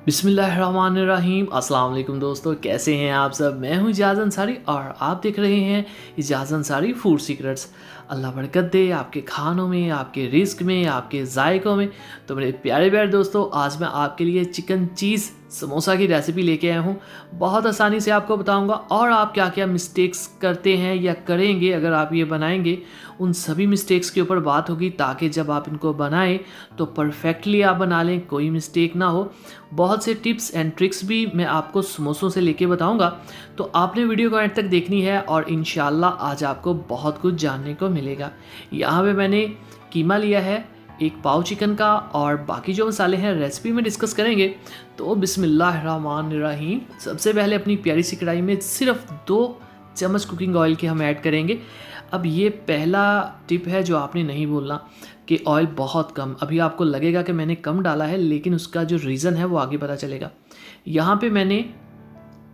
बिस्मिल्लाहिर्रहमानिर्रहीम। अस्सलाम वालेकुम दोस्तों, कैसे हैं आप सब। मैं हूं इजाज़ अंसारी और आप देख रहे हैं इजाज़ अंसारी फूड सीक्रेट्स। अल्लाह बरकत दे आपके खानों में, आपके रिस्क में, आपके जायकों में। तो मेरे प्यारे प्यारे दोस्तों, आज मैं आपके लिए चिकन चीज़ समोसा की रेसिपी लेके आया हूँ। बहुत आसानी से आपको बताऊँगा और आप क्या क्या मिस्टेक्स करते हैं या करेंगे अगर आप ये बनाएंगे, उन सभी मिस्टेक्स के ऊपर बात होगी, ताकि जब आप इनको बनाएं तो परफेक्टली आप बना लें, कोई मिस्टेक ना हो। बहुत से टिप्स एंड ट्रिक्स भी मैं आपको समोसों से लेके बताऊंगा, तो आपने वीडियो को एंड तक देखनी है और इंशाल्लाह आज आपको बहुत कुछ जानने को मिलेगा। यहाँ पे मैंने कीमा लिया है, एक पाव चिकन का, और बाकी जो मसाले हैं रेसिपी में डिस्कस करेंगे। तो बिस्मिल्लाहिर्रहमानिर्रहीम। सबसे पहले अपनी प्यारी सी कढ़ाई में सिर्फ 2 चम्मच कुकिंग ऑयल के हम ऐड करेंगे। अब ये पहला टिप है जो आपने नहीं भूलना कि ऑयल बहुत कम। अभी आपको लगेगा कि मैंने कम डाला है, लेकिन उसका जो रीज़न है वो आगे पता चलेगा। यहाँ पे मैंने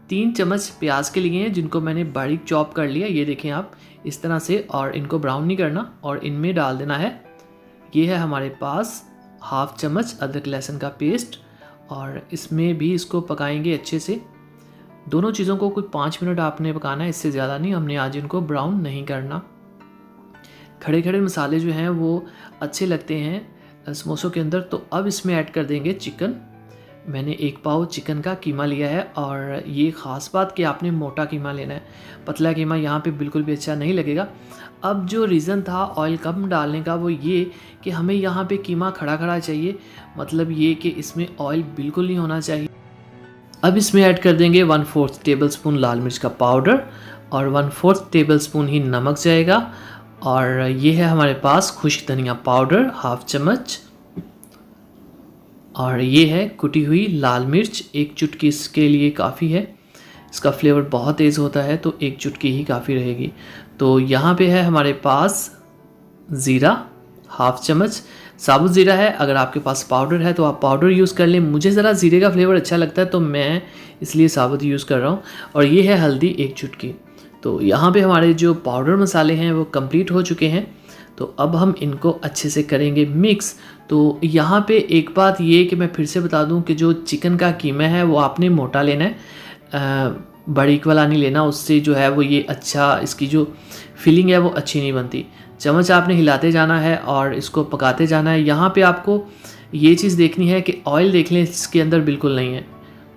3 चम्मच प्याज के लिए हैं, जिनको मैंने बारीक चॉप कर लिया। ये देखें आप इस तरह से, और इनको ब्राउन नहीं करना। और इनमें डाल देना है, ये है हमारे पास हाफ चम्मच अदरक लहसुन का पेस्ट, और इसमें भी इसको पकाएंगे अच्छे से। दोनों चीज़ों को कोई 5 मिनट आपने पकाना है, इससे ज़्यादा नहीं। हमने आज इनको ब्राउन नहीं करना। खड़े खड़े मसाले जो हैं वो अच्छे लगते हैं समोसों के अंदर। तो अब इसमें ऐड कर देंगे चिकन। मैंने 1 पाव चिकन का कीमा लिया है, और ये ख़ास बात कि आपने मोटा कीमा लेना है, पतला कीमा यहाँ पे बिल्कुल भी अच्छा नहीं लगेगा। अब जो रीज़न था ऑयल कम डालने का वो ये कि हमें यहाँ पे कीमा खड़ा खड़ा चाहिए, मतलब ये कि इसमें ऑयल बिल्कुल नहीं होना चाहिए। अब इसमें ऐड कर देंगे 1/4 टेबल स्पून लाल मिर्च का पाउडर, और 1/4 टेबल स्पून ही नमक जाएगा। और ये है हमारे पास खुश्क धनिया पाउडर हाफ चम्मच, और ये है कुटी हुई लाल मिर्च 1 चुटकी, इसके लिए काफ़ी है। इसका फ्लेवर बहुत तेज़ होता है, तो 1 चुटकी ही काफ़ी रहेगी। तो यहाँ पे है हमारे पास ज़ीरा हाफ चम्मच। साबुत ज़ीरा है, अगर आपके पास पाउडर है तो आप पाउडर यूज़ कर लें। मुझे ज़रा ज़ीरे का फ्लेवर अच्छा लगता है, तो मैं इसलिए साबुत यूज़ कर रहा हूँ। और ये है हल्दी 1 चुटकी। तो यहाँ पे हमारे जो पाउडर मसाले हैं वो कंप्लीट हो चुके हैं। तो अब हम इनको अच्छे से करेंगे मिक्स। तो यहाँ पे एक बात ये कि मैं फिर से बता दूँ कि जो चिकन का कीमा है वो आपने मोटा लेना है, बारीक वाला नहीं लेना। उससे जो है वो ये अच्छा, इसकी जो फीलिंग है वो अच्छी नहीं बनती। चम्मच आपने हिलाते जाना है और इसको पकाते जाना है। यहाँ पे आपको ये चीज़ देखनी है कि ऑयल देख लें इसके अंदर बिल्कुल नहीं है,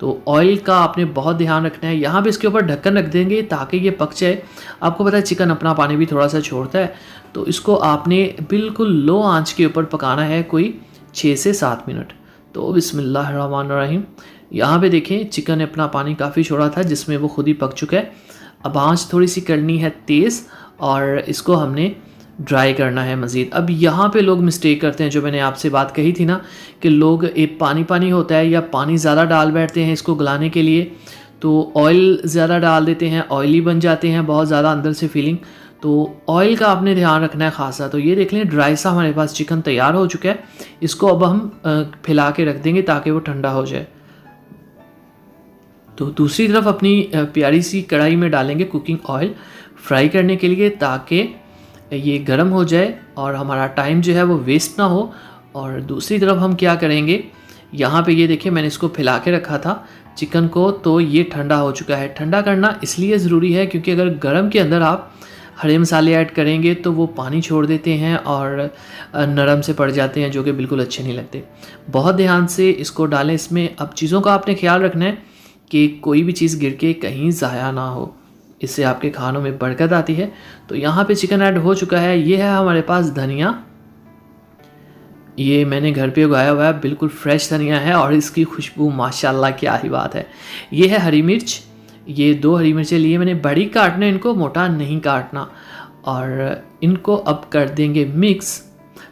तो ऑयल का आपने बहुत ध्यान रखना है। यहाँ पे इसके ऊपर ढक्कन रख देंगे ताकि ये पक जाए। आपको पता है चिकन अपना पानी भी थोड़ा सा छोड़ता है, तो इसको आपने बिल्कुल लो आंच के ऊपर पकाना है, कोई 6 से 7 मिनट। तो बिस्मिल्लाहिर्रहमानिर्रहीम। यहाँ पे देखें चिकन ने अपना पानी काफ़ी छोड़ा था, जिसमें वो खुद ही पक चुका है। अब आंच थोड़ी सी करनी है तेज़, और इसको हमने ड्राई करना है मज़ीद। अब यहाँ पे लोग मिस्टेक करते हैं, जो मैंने आपसे बात कही थी ना कि लोग एक पानी पानी होता है या पानी ज़्यादा डाल बैठते हैं इसको गलाने के लिए, तो ऑयल ज़्यादा डाल देते हैं, ऑयली बन जाते हैं बहुत ज़्यादा अंदर से फीलिंग। तो ऑयल का आपने ध्यान रखना है खासा। तो ये देख लें ड्राई सा हमारे पास चिकन तैयार हो चुका है। इसको अब हम फैला के रख देंगे ताकि वो ठंडा हो जाए। तो दूसरी तरफ अपनी प्यारी सी कढ़ाई में डालेंगे कुकिंग ऑयल फ्राई करने के लिए, ताकि ये गर्म हो जाए और हमारा टाइम जो है वो वेस्ट ना हो। और दूसरी तरफ हम क्या करेंगे, यहाँ पे ये देखिए मैंने इसको फैला के रखा था चिकन को, तो ये ठंडा हो चुका है। ठंडा करना इसलिए ज़रूरी है क्योंकि अगर गर्म के अंदर आप हरे मसाले ऐड करेंगे तो वो पानी छोड़ देते हैं और नरम से पड़ जाते हैं, जो कि बिल्कुल अच्छे नहीं लगते। बहुत ध्यान से इसको डालें इसमें। अब चीज़ों का आपने ख्याल रखना है कि कोई भी चीज़ गिर के कहीं ज़ाया ना हो, इससे आपके खानों में बरकत आती है। तो यहाँ पे चिकन ऐड हो चुका है। ये है हमारे पास धनिया, ये मैंने घर पे उगाया हुआ है, बिल्कुल फ्रेश धनिया है, और इसकी खुशबू माशाल्लाह क्या ही बात है। ये है हरी मिर्च, ये 2 हरी मिर्चें लिए मैंने, बड़ी काटना, इनको मोटा नहीं काटना। और इनको अब कर देंगे मिक्स।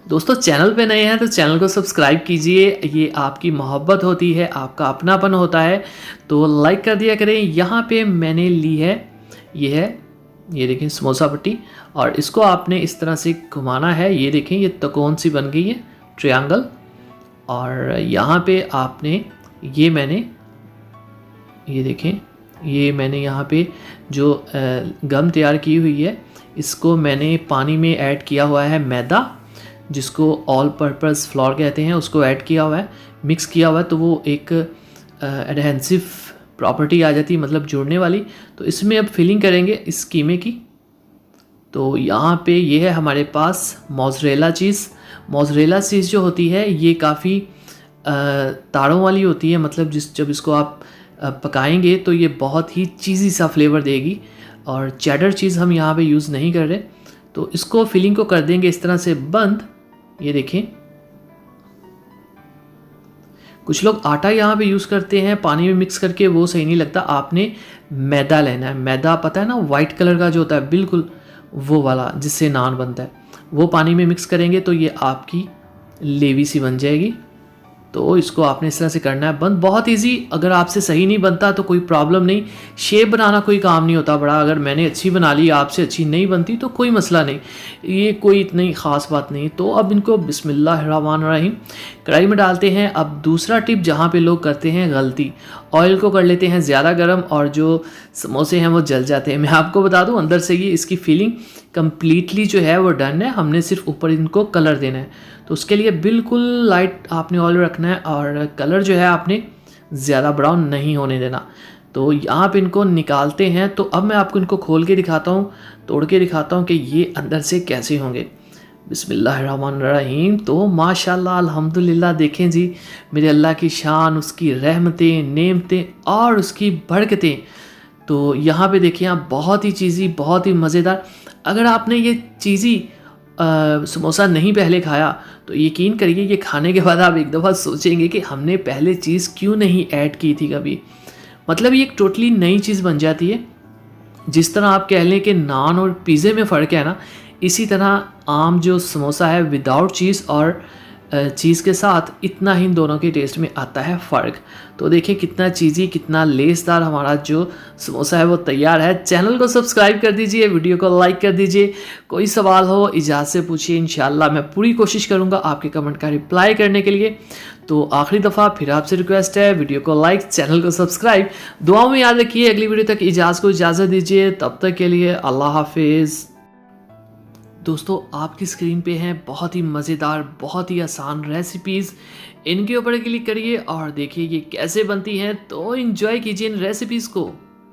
दोस्तों चैनल पे नए हैं तो चैनल को सब्सक्राइब कीजिए, ये आपकी मोहब्बत होती है, आपका अपनापन होता है, तो लाइक कर दिया करें। यहाँ पे मैंने ली है, ये देखें समोसा पट्टी, और इसको आपने इस तरह से घुमाना है। ये देखें ये त्रिकोण सी बन गई है, ट्रायंगल। और यहाँ पे आपने ये देखें ये मैंने यहाँ पे जो गम तैयार की हुई है, इसको मैंने पानी में ऐड किया हुआ है मैदा, जिसको ऑल पर्पस फ्लोर कहते हैं, उसको ऐड किया हुआ है, मिक्स किया हुआ है। तो वो एक एडहेंसिव प्रॉपर्टी आ जाती है, मतलब जोड़ने वाली। तो इसमें अब फिलिंग करेंगे इस कीमे की। तो यहाँ पे ये है हमारे पास मोज़रेला चीज़। मोज़रेला चीज़ जो होती है ये काफ़ी तारों वाली होती है, मतलब जब इसको आप पकाएंगे तो ये बहुत ही चीज़ी सा फ्लेवर देगी। और चेडर चीज़ हम यहाँ पे यूज़ नहीं कर रहे। तो इसको फिलिंग को कर देंगे इस तरह से बंद। ये देखें, कुछ लोग आटा यहाँ पे यूज़ करते हैं पानी में मिक्स करके, वो सही नहीं लगता। आपने मैदा लेना है। मैदा पता है ना, वाइट कलर का जो होता है, बिल्कुल वो वाला जिससे नान बनता है, वो पानी में मिक्स करेंगे तो ये आपकी लेवी सी बन जाएगी। तो इसको आपने इस तरह से करना है बंद। बहुत इजी। अगर आपसे सही नहीं बनता तो कोई प्रॉब्लम नहीं। शेप बनाना कोई काम नहीं होता बड़ा। अगर मैंने अच्छी बना ली, आपसे अच्छी नहीं बनती तो कोई मसला नहीं, ये कोई इतनी ख़ास बात नहीं। तो अब इनको बिस्मिल्लाहिर्रहमानिर्रहीम कढ़ाई में डालते हैं। अब दूसरा टिप जहाँ पे लोग करते हैं गलती, ऑयल को कर लेते हैं ज़्यादा गर्म और जो समोसे हैं वो जल जाते हैं। मैं आपको बता दूँ, अंदर से ये इसकी फीलिंग कम्प्लीटली जो है वो डन है। हमने सिर्फ ऊपर इनको कलर देना है। तो उसके लिए बिल्कुल लाइट आपने ऑयल रखना है और कलर जो है आपने ज़्यादा ब्राउन नहीं होने देना। तो यहाँ पे इनको निकालते हैं। तो अब मैं आपको इनको खोल के दिखाता हूँ, तोड़ के दिखाता हूँ कि ये अंदर से कैसे होंगे। बिस्मिल्लाहिर्रहमानिर्रहीम। तो माशाल्लाह अल्हम्दुलिल्लाह, देखें जी, मेरे अल्लाह की शान, उसकी रहमतें, नेमतें और उसकी बरकतें। तो यहाँ पे देखिए आप, बहुत ही चीज़ी, बहुत ही मज़ेदार। अगर आपने ये चीज़ी समोसा नहीं पहले खाया तो यकीन करिए ये खाने के बाद आप एक दफ़ा सोचेंगे कि हमने पहले चीज़ क्यों नहीं ऐड की थी कभी। मतलब ये एक टोटली नई चीज़ बन जाती है। जिस तरह आप कह लें कि नान और पिज़्ज़े में फ़र्क है ना, इसी तरह आम जो समोसा है विदाउट चीज़ और चीज़ के साथ, इतना ही इन दोनों के टेस्ट में आता है फ़र्क। तो देखिए कितना चीज़ी, कितना लेसदार हमारा जो समोसा है वो तैयार है। चैनल को सब्सक्राइब कर दीजिए, वीडियो को लाइक कर दीजिए। कोई सवाल हो इजाज़त से पूछिए, इंशाल्लाह मैं पूरी कोशिश करूँगा आपके कमेंट का रिप्लाई करने के लिए। तो आखिरी दफ़ा फिर आपसे रिक्वेस्ट है, वीडियो को लाइक, चैनल को सब्सक्राइब, दुआओं में याद रखिए। अगली वीडियो तक इजाज़त दीजिए। तब तक के लिए अल्लाह हाफिज़। दोस्तों, आपकी स्क्रीन पे हैं बहुत ही मज़ेदार, बहुत ही आसान रेसिपीज़। इनके ऊपर क्लिक करिए और देखिए ये कैसे बनती हैं। तो एंजॉय कीजिए इन रेसिपीज़ को।